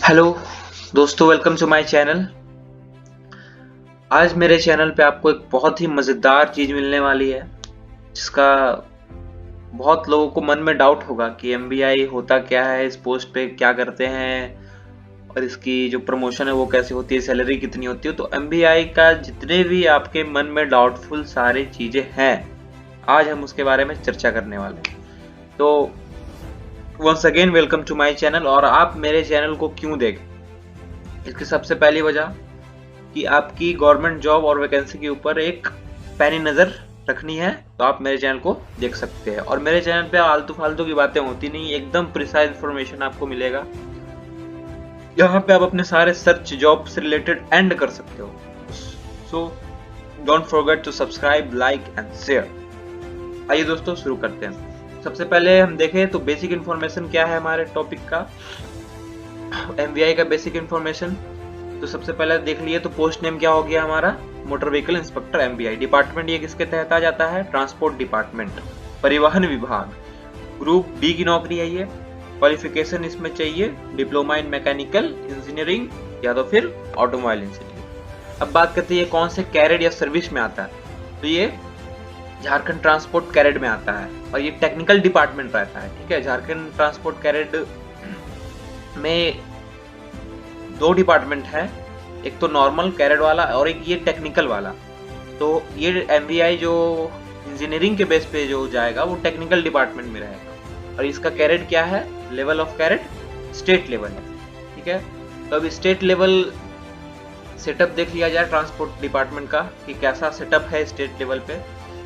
Hello दोस्तों, welcome to my channel. आज मेरे चैनल पे आपको एक बहुत ही मज़ेदार चीज़ मिलने वाली है, जिसका बहुत लोगों को मन में डाउट होगा कि एमबीआई होता क्या है, इस पोस्ट पे क्या करते हैं और इसकी जो प्रमोशन है वो कैसे होती है, सैलरी कितनी होती है। तो एमबीआई का जितने भी आपके मन में डाउटफुल सारी चीज़ें हैं, आज हम उसके बारे में चर्चा करने वाले हैं। तो once again welcome to my channel. और आप मेरे चैनल को क्यों देखें, इसकी सबसे पहली वजह कि आपकी गवर्नमेंट जॉब और वैकेंसी के ऊपर एक पैनी नज़र रखनी है, तो आप मेरे चैनल को देख सकते हैं। और मेरे चैनल पे आलतू फालतू की बातें होती नहीं, एकदम प्रिसाइज इन्फॉर्मेशन आपको मिलेगा। यहाँ पे आप अपने सारे सर्च जॉब से रिलेटेड एंड कर सकते हो। So don't forget to subscribe, like and share. आइए दोस्तों, शुरू करते हैं। सबसे पहले हम देखें तो बेसिक इन्फॉर्मेशन क्या है हमारे टॉपिक का, एमवीआई का बेसिक इन्फॉर्मेशन। तो सबसे पहले देख लिए तो पोस्ट नेम क्या हो गया हमारा, motor vehicle inspector MBI. Department ये किसके तहत आ जाता है, ट्रांसपोर्ट डिपार्टमेंट, परिवहन विभाग। ग्रुप डी की नौकरी है ये। क्वालिफिकेशन इसमें चाहिए डिप्लोमा इन मैकेनिकल इंजीनियरिंग या तो फिर ऑटोमोबाइल इंजीनियरिंग। अब बात करते हैं कौन से कैरेट या सर्विस में आता है, तो ये झारखंड ट्रांसपोर्ट कैरेट में आता है और ये टेक्निकल डिपार्टमेंट रहता है। ठीक है, झारखंड ट्रांसपोर्ट कैरेट में दो डिपार्टमेंट है, एक तो नॉर्मल कैरेट वाला और एक ये टेक्निकल वाला। तो ये एमबीआई जो इंजीनियरिंग के बेस पे जो जाएगा वो टेक्निकल डिपार्टमेंट में रहेगा। और इसका कैरेट क्या है, level of carat state level है। ठीक है, तो अब स्टेट लेवल सेटअप देख लिया जाए ट्रांसपोर्ट डिपार्टमेंट का कि कैसा सेटअप है स्टेट लेवल पे।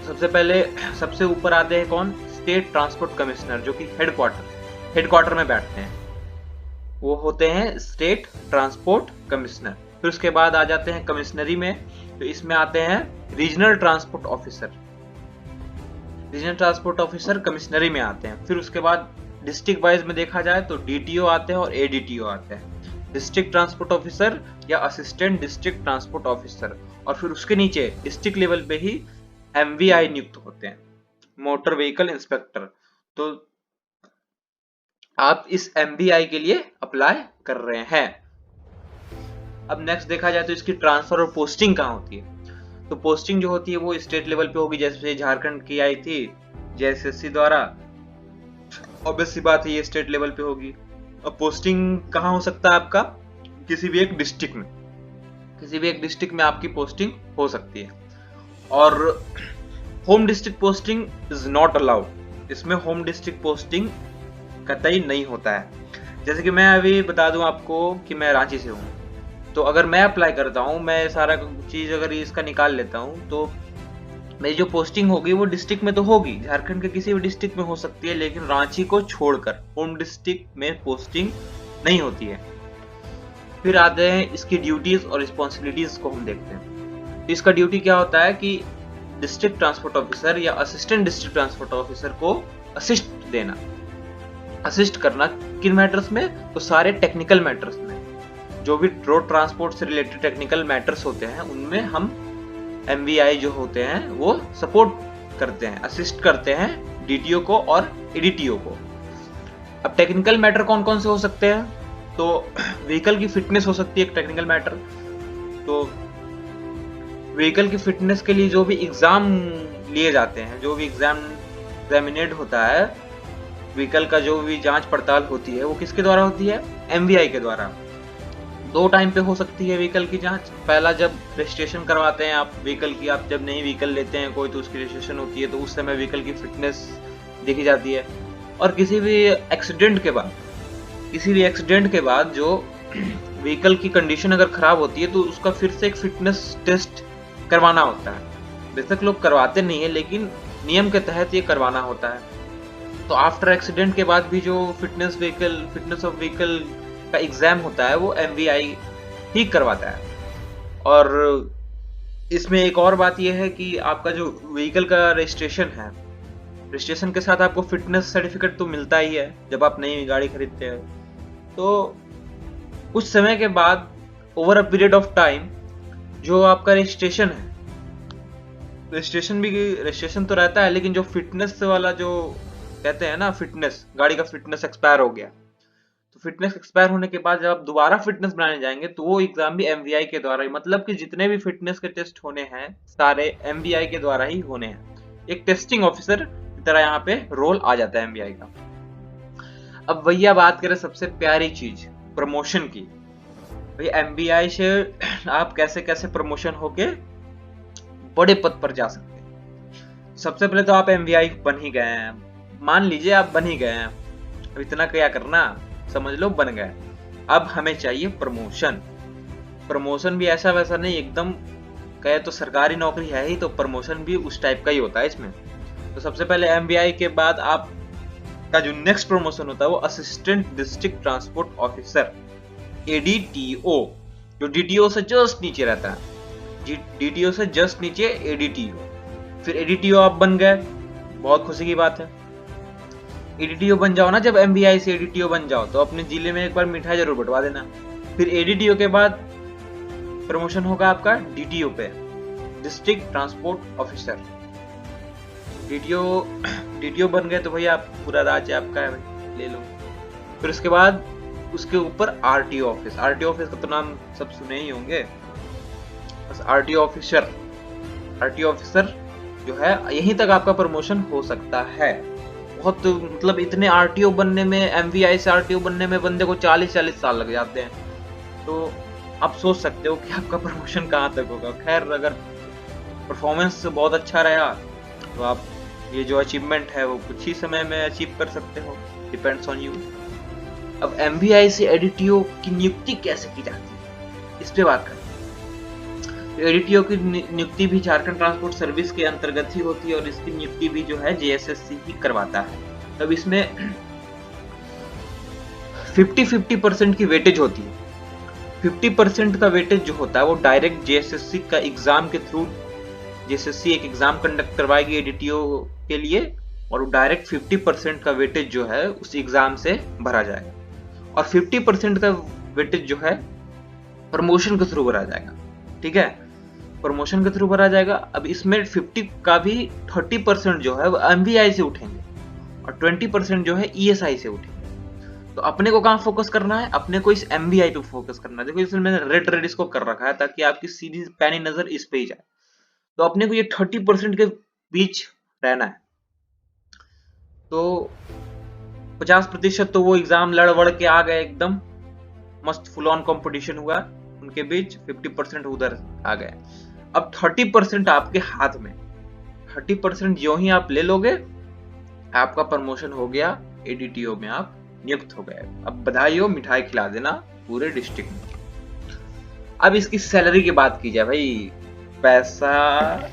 सबसे पहले सबसे ऊपर आते हैं कौन, स्टेट ट्रांसपोर्ट कमिश्नर, जो कि हेडक्वार्टर में बैठते हैं, वो होते हैं स्टेट ट्रांसपोर्ट कमिश्नर। फिर उसके बाद आ जाते हैं कमिश्नरी में, तो इसमें आते हैं regional transport officer. Regional transport officer कमिश्नरी में आते हैं। फिर उसके बाद डिस्ट्रिक्ट वाइज में देखा जाए तो डीटीओ आते हैं और एडीटीओ आते हैं, डिस्ट्रिक्ट ट्रांसपोर्ट ऑफिसर या असिस्टेंट डिस्ट्रिक्ट ट्रांसपोर्ट ऑफिसर। और फिर उसके नीचे डिस्ट्रिक्ट लेवल पे ही एमवीआई नियुक्त होते हैं, मोटर व्हीकल इंस्पेक्टर। तो आप इस एमबीआई के लिए अप्लाई कर रहे हैं। अब नेक्स्ट देखा जाए तो इसकी ट्रांसफर और पोस्टिंग कहाँ होती है, तो पोस्टिंग जो होती है वो स्टेट लेवल पे होगी, जैसे झारखंड की आई थी जेएसएससी द्वारा, ऑब्वियस सी बात है ये स्टेट लेवल पे होगी। अब पोस्टिंग कहाँ हो सकता है आपका, किसी भी एक डिस्ट्रिक्ट में, किसी भी एक डिस्ट्रिक्ट में आपकी पोस्टिंग हो सकती है। और home district posting is not allowed, इसमें होम डिस्ट्रिक्ट पोस्टिंग कतई नहीं होता है। जैसे कि मैं अभी बता दूं आपको कि मैं रांची से हूँ, तो अगर मैं अप्लाई करता हूँ, मैं सारा चीज़ अगर इसका निकाल लेता हूँ, तो मेरी जो पोस्टिंग होगी वो डिस्ट्रिक्ट में तो होगी, झारखंड के किसी भी डिस्ट्रिक्ट में हो सकती है, लेकिन रांची को छोड़कर होम डिस्ट्रिक्ट में पोस्टिंग नहीं होती है। फिर आते हैं इसकी ड्यूटीज और रिस्पॉन्सिबिलिटीज को हम देखते हैं। तो इसका ड्यूटी क्या होता है कि डिस्ट्रिक्ट ट्रांसपोर्ट ऑफिसर या असिस्टेंट डिस्ट्रिक्ट ट्रांसपोर्ट ऑफिसर को असिस्ट देना, असिस्ट करना किन मैटर्स में, तो सारे टेक्निकल मैटर्स में, जो भी रोड ट्रांसपोर्ट से रिलेटेड टेक्निकल मैटर्स होते हैं उनमें हम एमवीआई जो होते हैं वो सपोर्ट करते हैं, असिस्ट करते हैं डीटीओ को और एडीटीओ को। अब टेक्निकल मैटर कौन कौन से हो सकते हैं, तो व्हीकल की फिटनेस हो सकती है एक टेक्निकल मैटर। तो व्हीकल की फिटनेस के लिए जो भी एग्जाम लिए जाते हैं, जो भी एग्जामिनेट होता है, व्हीकल का जो भी जांच पड़ताल होती है वो किसके द्वारा होती है, एमवीआई के द्वारा। दो टाइम पे हो सकती है व्हीकल की जांच। पहला जब रजिस्ट्रेशन करवाते हैं आप व्हीकल की, आप जब नई व्हीकल लेते हैं कोई, तो उसकी रजिस्ट्रेशन होती है, तो उस समय व्हीकल की फिटनेस देखी जाती है। और किसी भी एक्सीडेंट के बाद जो व्हीकल की कंडीशन अगर खराब होती है तो उसका फिर से एक फिटनेस टेस्ट करवाना होता है। बेशक लोग करवाते नहीं है, लेकिन नियम के तहत ये करवाना होता है। तो आफ्टर एक्सीडेंट के बाद भी जो फिटनेस ऑफ व्हीकल का एग्जाम होता है वो एमवीआई ही करवाता है। और इसमें एक और बात यह है कि आपका जो व्हीकल का रजिस्ट्रेशन है, रजिस्ट्रेशन के साथ आपको फिटनेस सर्टिफिकेट तो मिलता ही है जब आप नई गाड़ी खरीदते हैं। तो कुछ समय के बाद, over a period of time, जो आपका रजिस्ट्रेशन तो रहता है, लेकिन जो फिटनेस वाला जो कहते हैं ना, फिटनेस, गाड़ी का फिटनेस एक्सपायर हो गया, तो फिटनेस एक्सपायर होने के बाद जब आप दोबारा फिटनेस बनाने जाएंगे तो वो एग्जाम भी एमवीआई के द्वारा ही, मतलब कि जितने भी फिटनेस के टेस्ट होने हैं सारे एमवीआई के द्वारा ही होने हैं। एक टेस्टिंग ऑफिसर की तरह यहाँ पे रोल आ जाता है एमवीआई का। अब भैया बात करें सबसे प्यारी चीज प्रमोशन की। भैया एमवीआई से आप कैसे कैसे प्रमोशन होके बड़े पद पर जा सकते हैं। सबसे पहले तो आप एमवीआई बन ही गए हैं, मान लीजिए आप बन ही गए हैं, अब इतना क्या करना, समझ लो बन गए। अब हमें चाहिए प्रमोशन। प्रमोशन भी ऐसा वैसा नहीं, एकदम कहे तो सरकारी नौकरी है ही, तो प्रमोशन भी उस टाइप का ही होता है इसमें। तो सबसे पहले एमवीआई के बाद आप का जो नेक्स्ट प्रमोशन होता है वो असिस्टेंट डिस्ट्रिक्ट ट्रांसपोर्ट ऑफिसर, एडीटीओ, जो डीटीओ से जस्ट नीचे रहता है। डीटीओ से जस्ट नीचे एडीटीओ। फिर एडीटीओ आप बन गए, बहुत खुशी की बात है। एडीटीओ बन जाओ ना, जब एमवीआई से एडीटीओ बन जाओ तो अपने जिले में एक बार मिठाई जरूर बंटवा देना। फिर एडीटीओ के बाद प्रमोशन होगा आपका डीटीओ पे, डिस्ट्रिक्ट ट्रांसपोर्ट ऑफिसर। डीटीओ बन गए तो भैया आप पूरा राज्य आपका है भाई, ले लो। फिर उसके बाद उसके ऊपर आरटीओ ऑफिस। आरटीओ ऑफिस का तो नाम सब सुने ही होंगे, बस आरटीओ ऑफिसर। आरटीओ ऑफिसर जो है यहीं तक आपका प्रमोशन हो सकता है। बहुत मतलब इतने आरटीओ बनने में, एमवीआई से आरटीओ बनने में बंदे को 40-40 साल लग जाते हैं। तो आप सोच सकते हो कि आपका प्रमोशन कहाँ तक होगा। खैर अगर परफॉर्मेंस बहुत अच्छा रहा तो आप ये जो अचीवमेंट है वो कुछ ही समय में अचीव कर सकते हो, डिपेंड्स ऑन यू। अब एमवीआई से एडीटीओ की नियुक्ति कैसे की जाती है, इस पे बात करते हैं। एडीटीओ की नियुक्ति भी झारखंड ट्रांसपोर्ट सर्विस के अंतर्गत ही होती है और इसकी नियुक्ति भी जो है जेएसएससी ही करवाता है। तब इसमें 50-50% की वेटेज होती है। 50% का वेटेज जो होता है वो डायरेक्ट जेएसएससी का एग्जाम के थ्रू, जेएसएससी एक एग्जाम कंडक्ट करवाएगी एडीटीओ के लिए, और डायरेक्ट 50% का वेटेज जो है उस एग्जाम से भरा जाएगा, और 50% का वेटेज जो है प्रमोशन के थ्रू भरा जाएगा। ठीक है, प्रमोशन के थ्रू भरा जाएगा। अब इसमें 50 का भी 30% जो है वो एमवीआई से उठेंगे और 20% जो है ईएसआई से उठेंगे। तो अपने को कहाँ फोकस करना है, अपने को इस एमवीआई पे फोकस करना है। देखो इसमें मैंने रेड इसको कर रखा है ताकि आपकी सीधी पैनी नजर इस पे ही जाए। तो अपने को ये 30% के बीच रहना है। तो 50% तो वो एग्जाम लड़ वड़ के आ गए, एकदम मस्त फुल ऑन कंपटीशन हुआ उनके बीच, 50% उधर आ गए। अब 30% आपके हाथ में। 30% जो ही आप ले लोगे आपका प्रमोशन हो गया, एडीटीओ में आप नियुक्त हो गए। अब बधाई हो, मिठाई खिला देना पूरे डिस्ट्रिक्ट में। अब इसकी सैलरी की बात की जाए, भाई पैसा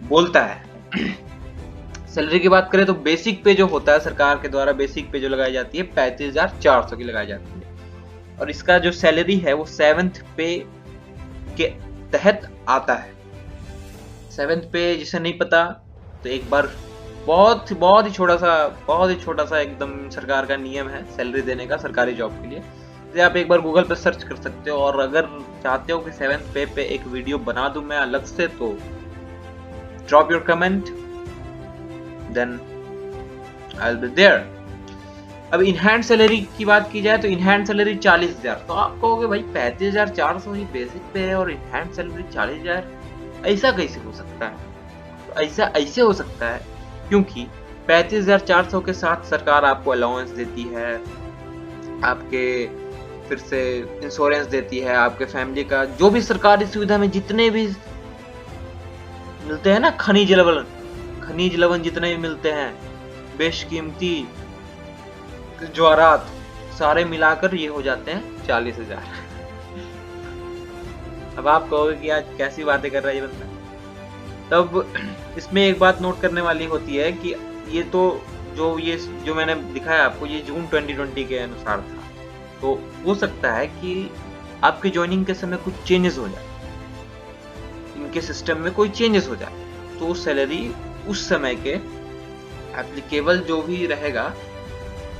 बोलता है। सैलरी की बात करें तो बेसिक पे जो होता है सरकार के द्वारा, बेसिक पे जो लगाई जाती है 35,400 की लगाई जाती है, और इसका जो सैलरी है वो 7th पे के तहत आता है। 7th पे जिसे नहीं पता तो एक बार बहुत ही छोटा सा एकदम सरकार का नियम है सैलरी देने का सरकारी जॉब के लिए, जिसे आप एक बार गूगल पे सर्च कर सकते हो। और अगर चाहते हो कि 7th पे एक वीडियो बना दूं मैं अलग से, तो drop your comment, then I will be there. अब इन हैंड सैलरी की बात की जाए तो इन हैंड सैलरी 40,000। तो आप कहोगे भाई 35,400 ही बेसिक पे है और इन हैंड सैलरी 40,000, ऐसा कैसे हो सकता है? तो ऐसे हो सकता है क्योंकि 35,400 के साथ सरकार आपको अलाउंस देती है, आपके फिर से इंश्योरेंस देती है, आपके फैमिली का जो भी सरकारी सुविधा में जितने भी मिलते हैं ना, खनिज लवण जितने भी मिलते हैं, बेशकीमती ज्वारात, सारे मिलाकर ये हो जाते हैं 40,000। अब आप कहोगे कि आज कैसी बातें कर रहा है ये बंदा। तब इसमें एक बात नोट करने वाली होती है कि ये तो जो मैंने दिखाया आपको, ये जून 2020 के अनुसार था। तो हो सकता है कि आपके ज्वाइनिंग के समय कुछ चेंजेस हो जाए, इनके सिस्टम में कोई चेंजेस हो जाए, तो सैलरी उस समय के एप्लीकेबल जो भी रहेगा,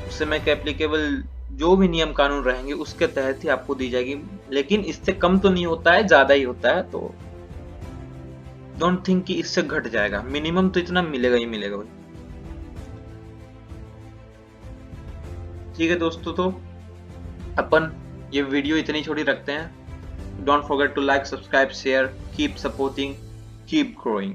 उस समय के एप्लीकेबल जो भी नियम कानून रहेंगे उसके तहत ही आपको दी जाएगी। लेकिन इससे कम तो नहीं होता है, ज्यादा ही होता है। तो डोंट थिंक कि इससे घट जाएगा, मिनिमम तो इतना मिलेगा ही मिलेगा भाई। ठीक है दोस्तों, तो अपन ये वीडियो इतनी छोटी रखते हैं। Don't forget to like, subscribe, share, keep supporting, keep growing.